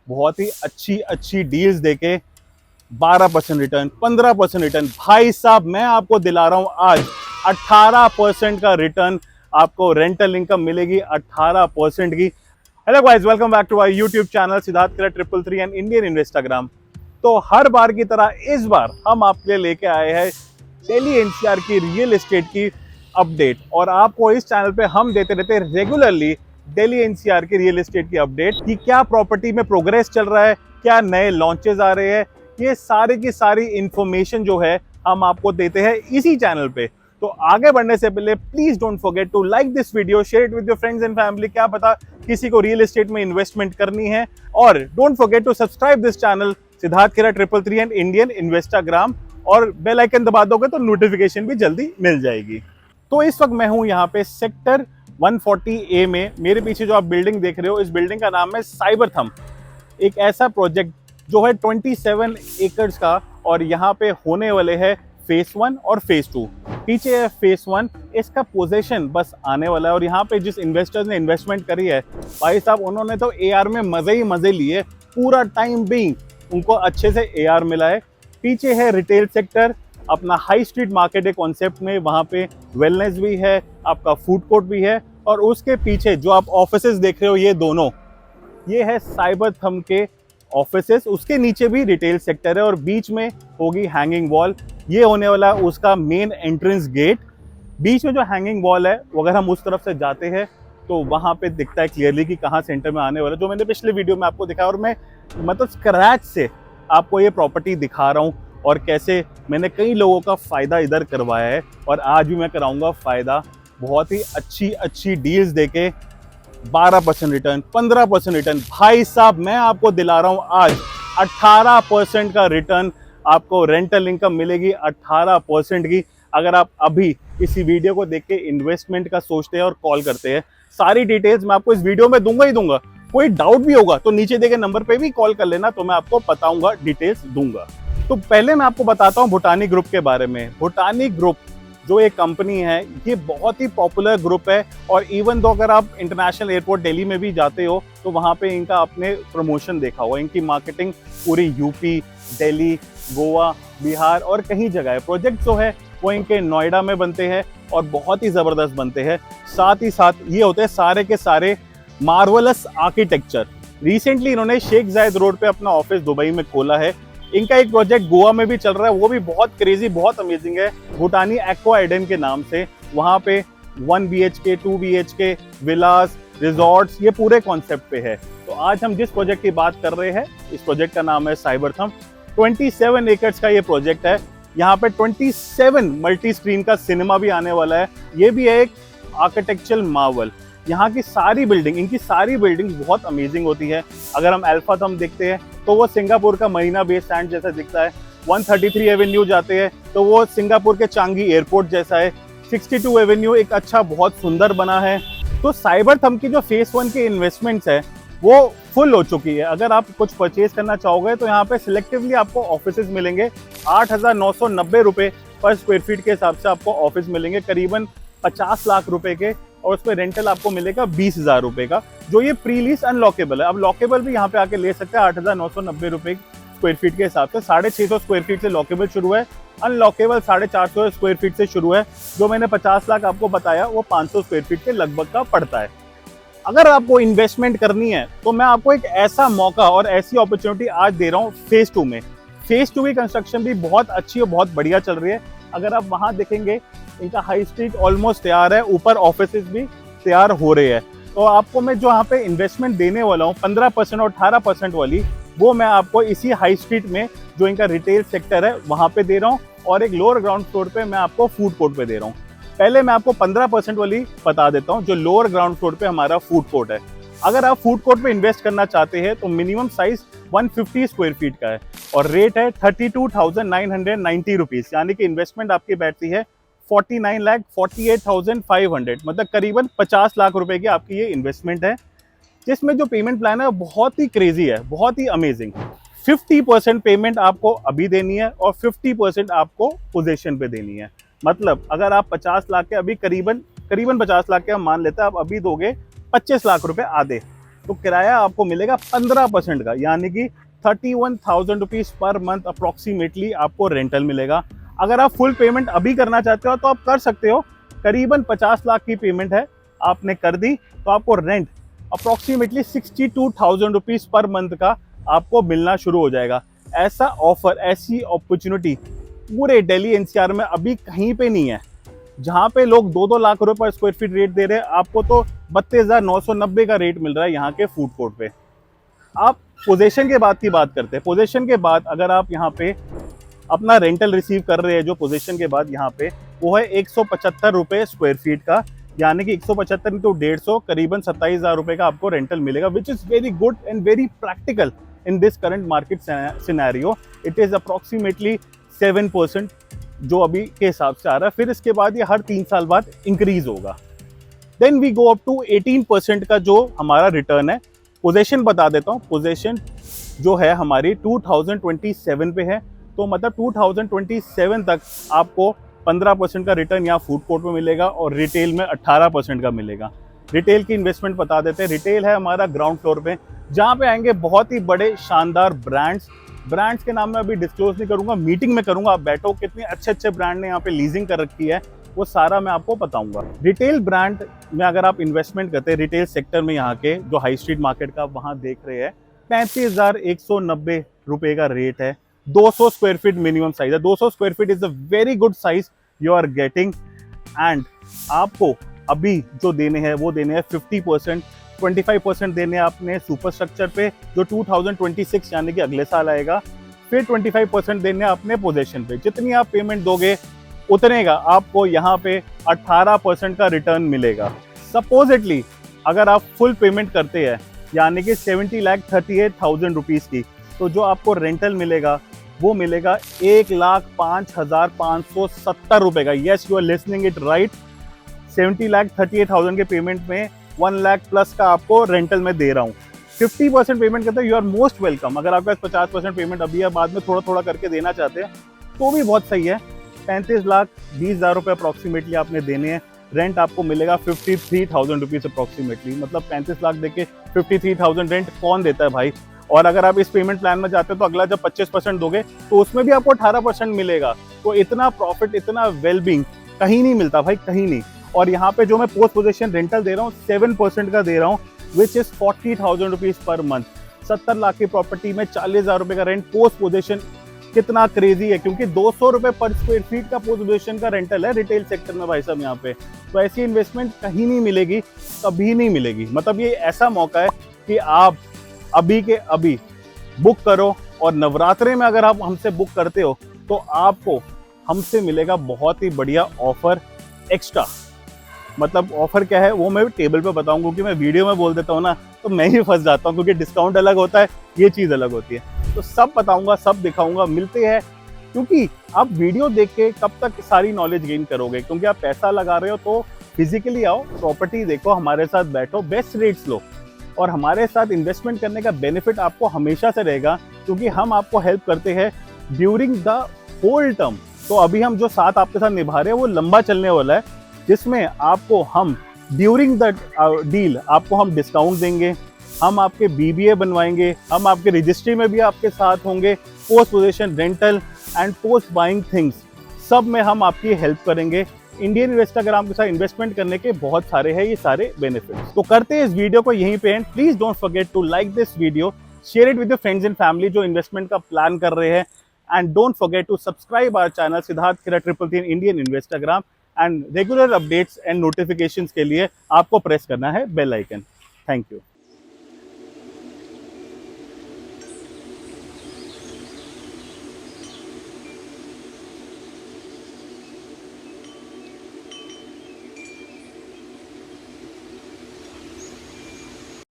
बहुत ही अच्छी अच्छी डील्स देके 12% रिटर्न, 15% रिटर्न। भाई साहब मैं आपको दिला रहा हूं आज 18% का रिटर्न। आपको रेंटल इनकम मिलेगी 18% की। Hello guys, welcome back to our YouTube channel Siddharth Kara 333 and Indian इन्वेस्टाग्राम। तो हर बार की तरह इस बार हम आपके लिए लेके आए हैं दिल्ली एनसीआर की रियल एस्टेट की अपडेट। और आपको इस चैनल पे हम देते रहते हैं रेगुलरली दिल्ली एनसीआर की रियल एस्टेट की अपडेट कि क्या प्रॉपर्टी में प्रोग्रेस चल रहा है, क्या नए लॉन्चेस आ रहे हैं। ये सारी की सारी इंफॉर्मेशन जो है हम आपको देते हैं इसी चैनल पे। तो आगे बढ़ने से पहले please don't forget to like this video, share it with your friends and family. क्या पता किसी को रियल एस्टेट में इन्वेस्टमेंट करनी है। और don't forget to subscribe this channel Siddharth Khera 333 and Indian Investagram, और बेल आइकन दबा दोगे तो नोटिफिकेशन भी जल्दी मिल जाएगी। तो इस वक्त मैं हूं यहाँ पे सेक्टर 140A में। मेरे पीछे जो आप बिल्डिंग देख रहे हो, इस बिल्डिंग का नाम है साइबरथम। एक ऐसा प्रोजेक्ट जो है 27 एकर्स का, और यहाँ पे होने वाले हैं फेज 1 और फेज 2। पीछे है फेज 1, इसका पोजीशन बस आने वाला है। और यहाँ पे जिस इन्वेस्टर्स ने इन्वेस्टमेंट करी है, भाई साहब उन्होंने तो एआर में मजे ही मजे लिए। पूरा टाइम बीइंग उनको अच्छे से एआर मिला है। पीछे है रिटेल सेक्टर, अपना हाई स्ट्रीट मार्केट के कॉन्सेप्ट में। वहाँ पे वेलनेस भी है, आपका फूड कोर्ट भी है। और उसके पीछे जो आप ऑफिसेस देख रहे हो, ये दोनों, ये है साइबरथम के ऑफिसेस। उसके नीचे भी रिटेल सेक्टर है और बीच में होगी हैंगिंग वॉल। ये होने वाला है उसका मेन एंट्रेंस गेट। बीच में जो हैंगिंग वॉल है, वो अगर हम उस तरफ से जाते हैं तो वहाँ पे दिखता है क्लियरली कि कहाँ सेंटर में आने वाला है, जो मैंने पिछले वीडियो में आपको दिखाया। और मैं मतलब स्क्रैच से आपको ये प्रॉपर्टी दिखा रहा हूँ और कैसे मैंने कई लोगों का फ़ायदा इधर करवाया है और आज भी मैं कराऊंगा फ़ायदा। बहुत ही अच्छी अच्छी डील्स देके 12% रिटर्न, 15% रिटर्न। भाई साहब मैं आपको दिला रहा हूं आज 18% का रिटर्न। आपको रेंटल इनकम मिलेगी 18% की, अगर आप अभी इसी वीडियो को देख के इन्वेस्टमेंट का सोचते हैं और कॉल करते हैं। सारी डिटेल्स मैं आपको इस वीडियो में दूंगा ही दूंगा। कोई डाउट भी होगा तो नीचे दिए गए नंबर पे भी कॉल कर लेना, तो मैं आपको बताऊंगा, डिटेल्स दूंगा। तो पहले मैं आपको बताता हूं भूटानी ग्रुप के बारे में। भूटानी ग्रुप जो एक कंपनी है, ये बहुत ही पॉपुलर ग्रुप है। और इवन दो अगर आप इंटरनेशनल एयरपोर्ट दिल्ली में भी जाते हो तो वहाँ पे इनका आपने प्रमोशन देखा होगा। इनकी मार्केटिंग पूरी यूपी, दिल्ली, गोवा, बिहार और कहीं जगह है। प्रोजेक्ट जो है वो इनके नोएडा में बनते हैं और बहुत ही ज़बरदस्त बनते हैं। साथ ही साथ ये होते हैं सारे के सारे मार्वलस आर्किटेक्चर। रिसेंटली इन्होंने शेख जायद रोड पे अपना ऑफिस दुबई में खोला है। इनका एक प्रोजेक्ट गोवा में भी चल रहा है, वो भी बहुत क्रेजी, बहुत अमेजिंग है, भूटानी एक्वा एडन के नाम से। वहाँ पे 1 BHK, 2 BHK विलास, रिजॉर्ट्स, ये पूरे कॉन्सेप्ट पे है। तो आज हम जिस प्रोजेक्ट की बात कर रहे हैं, इस प्रोजेक्ट का नाम है साइबरथम। 27 एकर्स का ये प्रोजेक्ट है। यहाँ पे 27 मल्टी स्क्रीन का सिनेमा भी आने वाला है। ये भी है एक आर्किटेक्चरल मार्वल। यहाँ की सारी बिल्डिंग, इनकी सारी बिल्डिंग बहुत अमेजिंग होती है। अगर हम अल्फाथम देखते हैं तो वो सिंगापुर का मरीना बे सैंड जैसा दिखता है। 133 एवेन्यू जाते हैं तो वो सिंगापुर के चांगी एयरपोर्ट जैसा है। 62 एवेन्यू एक अच्छा बहुत सुंदर बना है। तो साइबरथम की जो फेज 1 की इन्वेस्टमेंट्स है वो फुल हो चुकी है। अगर आप कुछ परचेज करना चाहोगे तो यहाँ पे सिलेक्टिवली आपको ऑफिसेज मिलेंगे। 8,990 रुपये पर स्क्वायर फीट के हिसाब से आपको ऑफिस मिलेंगे, करीबन 50 लाख रुपए के। और उसमें रेंटल आपको मिलेगा 20,000 रुपए का, जो ये प्री लीज अनलॉकेबल है। अब लॉकेबल भी यहाँ पे आके ले सकते हैं 8,990 रुपए स्क्वायर फीट के हिसाब से। 650 स्क्वायर फीट से लॉकेबल शुरू है, अनलॉकेबल 450 स्क्वायर फीट से शुरू है। जो मैंने 50 लाख आपको बताया वो 500 स्क्वायर फीट के लगभग का पड़ता है। अगर आपको इन्वेस्टमेंट करनी है तो मैं आपको एक ऐसा मौका और ऐसी अपॉर्चुनिटी आज दे रहा हूँ फेज 2 में। फेज 2 की कंस्ट्रक्शन भी बहुत अच्छी और बहुत बढ़िया चल रही है। अगर आप वहां देखेंगे, इनका हाई स्ट्रीट ऑलमोस्ट तैयार है, ऊपर ऑफिसेज भी तैयार हो रहे हैं। तो आपको मैं जो यहाँ पे इन्वेस्टमेंट देने वाला हूँ 15% और 18% वाली, वो मैं आपको इसी हाई स्ट्रीट में जो इनका रिटेल सेक्टर है वहाँ पे दे रहा हूँ। और एक लोअर ग्राउंड फ्लोर पे मैं आपको फूड कोर्ट पे दे रहा हूँ। पहले मैं आपको 15% वाली बता देता हूँ, जो लोअर ग्राउंड फ्लोर पे हमारा फूड कोर्ट है। अगर आप फूड कोर्ट पे इन्वेस्ट करना चाहते हैं तो मिनिमम साइज 150 स्क्वायर फीट का है और रेट है 32,990 रुपीज़, यानी कि इन्वेस्टमेंट आपकी बैठती है 49,48,500, मतलब करीबन 50 लाख रुपए की आपकी ये इन्वेस्टमेंट है। जिसमें जो पेमेंट प्लान है बहुत ही क्रेजी है, बहुत ही अमेजिंग। 50% पेमेंट आपको अभी देनी है और 50% आपको पोजीशन पे देनी है। मतलब अगर आप 50 लाख के अभी करीबन 50 लाख के हम मान लेते हैं, आप अभी दोगे 25 लाख रुपए आधे। तो किराया आपको मिलेगा 15% का, यानी कि 31,000 रुपीज पर मंथ अप्रोक्सीमेटली आपको रेंटल मिलेगा। अगर आप फुल पेमेंट अभी करना चाहते हो तो आप कर सकते हो, करीबन 50 लाख की पेमेंट है, आपने कर दी तो आपको rent approximately 62,000 rupees per month का आपको मिलना शुरू हो जाएगा। ऐसा ऑफर, ऐसी अपॉर्चुनिटी पूरे दिल्ली एनसीआर में अभी कहीं पे नहीं है। जहां पे लोग 2-2 लाख रुपए पर स्क्वायर फीट रेट दे रहे हैं, आपको तो 32,990 का रेट मिल रहा है यहाँ के फूड कोर्ट पे। आप पोजीशन के बाद की बात करते हैं। पोजीशन के बाद अगर आप यहाँ पे अपना रेंटल रिसीव कर रहे हैं, जो पोजीशन के बाद यहाँ पे वो है 175 रुपए स्क्वायर फीट का, यानी कि 175 इंटू 150 करीबन 27,000 रुपए का आपको रेंटल मिलेगा, which is very good and very practical in this current market scenario. It is approximately 7% जो अभी के हिसाब से आ रहा है। फिर इसके बाद ये हर 3 साल बाद इंक्रीज होगा। Then we go up to 18% का जो हमारा रिटर्न है। पोजीशन बता देता हूँ, पोजीशन जो है हमारी 2027 पे है, तो मतलब 2027 तक आपको 15% का रिटर्न यहाँ फूड कोर्ट में मिलेगा और रिटेल में 18% का मिलेगा। रिटेल की इन्वेस्टमेंट बता देते हैं। रिटेल है हमारा ग्राउंड फ्लोर पे, जहाँ पे आएंगे बहुत ही बड़े शानदार ब्रांड्स के नाम मैं अभी डिस्क्लोज नहीं करूंगा, मीटिंग में करूंगा। आप बैठो, कितने अच्छे अच्छे ब्रांड ने यहाँ पे लीजिंग कर रखी है वो सारा मैं आपको बताऊंगा। रिटेल ब्रांड में अगर आप इन्वेस्टमेंट करते हैं रिटेल सेक्टर में, यहाँ के जो हाई स्ट्रीट मार्केट का आप वहाँ देख रहे हैं, 35,190 रुपए का रेट है। 200 स्क्वायर फीट मिनिमम साइज है। 200 square feet is a very good size you are getting. And आपको अभी जो देने हैं वो देने हैं 50%, 25% देने आपने सुपर स्ट्रक्चर पे जो 2026 यानी कि अगले साल आएगा। फिर 25% देने अपने पोजीशन पे। जितनी आप पेमेंट दोगे उतने का आपको यहाँ पे 18% का रिटर्न मिलेगा। सपोजिटली अगर आप फुल पेमेंट करते हैं यानी कि 70,38,000 रुपीज की, तो जो आपको रेंटल मिलेगा वो मिलेगा 1,05,570 रुपए का। Yes, you are listening it right. 70,38,000 के पेमेंट में 1 लाख प्लस का आपको रेंटल में दे रहा हूँ। 50% पेमेंट करते हैं, यू आर मोस्ट वेलकम। अगर आपके पास 50% पेमेंट अभी या बाद में थोड़ा थोड़ा करके देना चाहते हैं तो भी बहुत सही है। 35,20,000 रुपए अप्रॉक्सीमेटली आपने देने हैं। रेंट आपको मिलेगा 53,000 रुपीज अप्रॉक्सीमेटली। मतलब 35 लाख देके 53,000 रेंट कौन देता है भाई। और अगर आप इस पेमेंट प्लान में जाते हो तो अगला जब 25% दोगे तो उसमें भी आपको 18% मिलेगा। तो इतना प्रॉफिट, इतना वेलबींग कहीं नहीं मिलता भाई, कहीं नहीं। और यहाँ पे जो मैं पोस्ट पोजीशन रेंटल दे रहा हूँ 7% का दे रहा हूँ, which is 40,000 rupees per month. 70 lakh की प्रॉपर्टी में 40,000 रुपए का रेंट पोस्ट पोजीशन, कितना क्रेजी है। क्योंकि 200 रुपए पर स्क्वायर फीट का पोस्ट पोजीशन का रेंटल है रिटेल सेक्टर में भाई साहब यहाँ पे। तो ऐसी इन्वेस्टमेंट कहीं नहीं मिलेगी, कभी नहीं मिलेगी। मतलब ये ऐसा मौका है कि आप अभी के अभी बुक करो, और नवरात्रे में अगर आप हमसे बुक करते हो तो आपको हमसे मिलेगा बहुत ही बढ़िया ऑफर एक्स्ट्रा। मतलब ऑफर क्या है वो मैं टेबल पे बताऊंगा, क्योंकि मैं वीडियो में बोल देता हूँ ना तो मैं ही फंस जाता हूँ, क्योंकि डिस्काउंट अलग होता है, ये चीज़ अलग होती है। तो सब बताऊंगा, सब दिखाऊंगा, मिलते हैं। क्योंकि आप वीडियो देख के कब तक सारी नॉलेज गेन करोगे, क्योंकि आप पैसा लगा रहे हो तो फिजिकली आओ, प्रॉपर्टी देखो, हमारे साथ बैठो, बेस्ट रेट्स लो। और हमारे साथ इन्वेस्टमेंट करने का बेनिफिट आपको हमेशा से रहेगा, क्योंकि हम आपको हेल्प करते हैं ड्यूरिंग द होल टर्म। तो अभी हम जो साथ आपके साथ निभा रहे हैं वो लंबा चलने वाला है, जिसमें आपको हम ड्यूरिंग द डील आपको हम डिस्काउंट देंगे, हम आपके BBA बनवाएंगे, हम आपके रजिस्ट्री में भी आपके साथ होंगे, post position rental and post buying things सब में हम आपकी हेल्प करेंगे। इंडियन इन्वेस्टाग्राम के साथ इन्वेस्टमेंट करने के बहुत सारे हैं ये सारे बेनिफिट्स। तो करते हैं इस वीडियो को यहीं पे end. Please don't forget to like this video, share it with your friends and family जो इन्वेस्टमेंट का प्लान कर रहे हैं, and don't forget to subscribe our channel Siddharth Khera 333 Indian Investagram. And regular updates and notifications के लिए आपको press करना है बेल आइकन। Thank you.